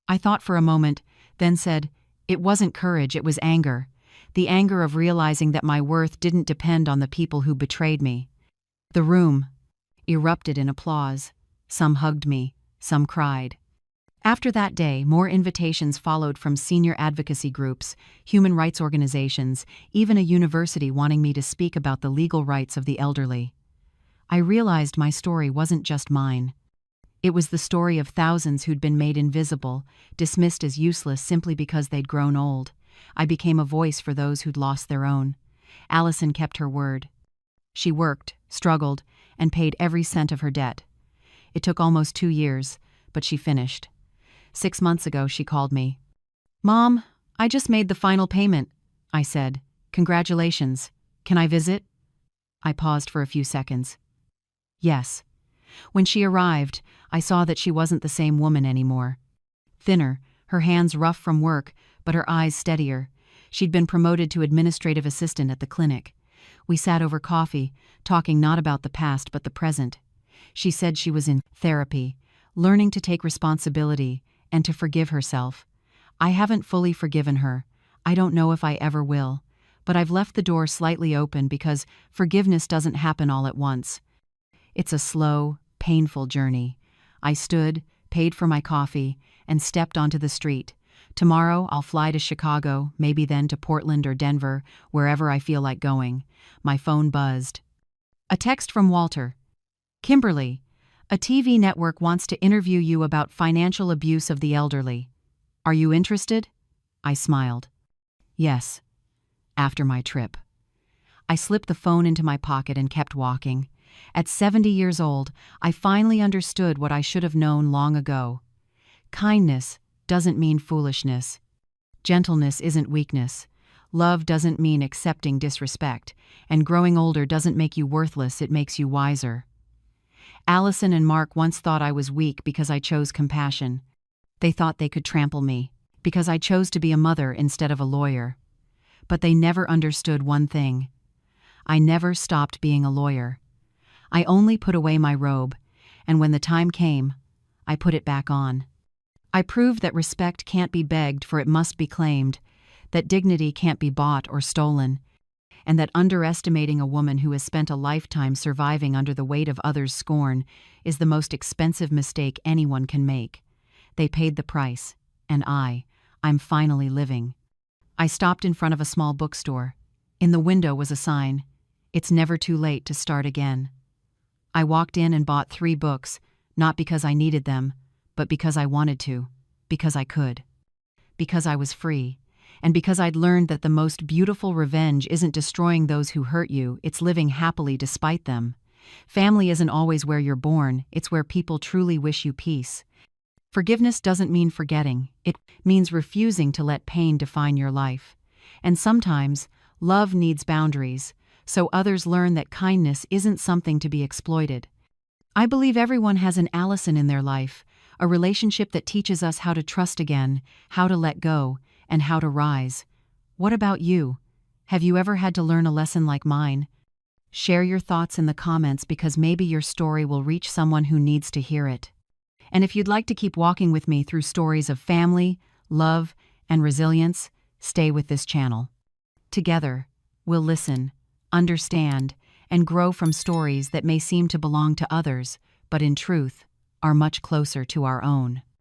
I thought for a moment, then said, "It wasn't courage, it was anger. The anger of realizing that my worth didn't depend on the people who betrayed me." The room erupted in applause. Some hugged me, some cried. After that day, more invitations followed from senior advocacy groups, human rights organizations, even a university wanting me to speak about the legal rights of the elderly. I realized my story wasn't just mine. It was the story of thousands who'd been made invisible, dismissed as useless simply because they'd grown old. I became a voice for those who'd lost their own. Allison kept her word. She worked, struggled, and paid every cent of her debt. It took almost 2 years, but she finished. 6 months ago, she called me. "Mom, I just made the final payment," I said. "Congratulations. Can I visit?" I paused for a few seconds. Yes. When she arrived, I saw that she wasn't the same woman anymore. Thinner, her hands rough from work, but her eyes steadier. She'd been promoted to administrative assistant at the clinic. We sat over coffee, talking not about the past but the present. She said she was in therapy, learning to take responsibility and to forgive herself. I haven't fully forgiven her. I don't know if I ever will. But I've left the door slightly open because forgiveness doesn't happen all at once. It's a slow, painful journey. I stood, paid for my coffee, and stepped onto the street. Tomorrow I'll fly to Chicago, maybe then to Portland or Denver, wherever I feel like going. My phone buzzed. A text from Walter. "Kimberly, a TV network wants to interview you about financial abuse of the elderly. Are you interested?" I smiled. Yes. After my trip. I slipped the phone into my pocket and kept walking. At 70 years old, I finally understood what I should have known long ago. Kindness doesn't mean foolishness. Gentleness isn't weakness. Love doesn't mean accepting disrespect. And growing older doesn't make you worthless, it makes you wiser. Allison and Mark once thought I was weak because I chose compassion. They thought they could trample me, because I chose to be a mother instead of a lawyer. But they never understood one thing. I never stopped being a lawyer. I only put away my robe, and when the time came, I put it back on. I proved that respect can't be begged, for it must be claimed, that dignity can't be bought or stolen, and that underestimating a woman who has spent a lifetime surviving under the weight of others' scorn is the most expensive mistake anyone can make. They paid the price, and I'm finally living. I stopped in front of a small bookstore. In the window was a sign, "It's never too late to start again." I walked in and bought 3 books, not because I needed them, but because I wanted to, because I could. Because I was free, and because I'd learned that the most beautiful revenge isn't destroying those who hurt you, it's living happily despite them. Family isn't always where you're born, it's where people truly wish you peace. Forgiveness doesn't mean forgetting, it means refusing to let pain define your life. And sometimes, love needs boundaries, so others learn that kindness isn't something to be exploited. I believe everyone has an Allison in their life, a relationship that teaches us how to trust again, how to let go, and how to rise. What about you? Have you ever had to learn a lesson like mine? Share your thoughts in the comments because maybe your story will reach someone who needs to hear it. And if you'd like to keep walking with me through stories of family, love, and resilience, stay with this channel. Together, we'll listen, understand, and grow from stories that may seem to belong to others, but in truth, are much closer to our own.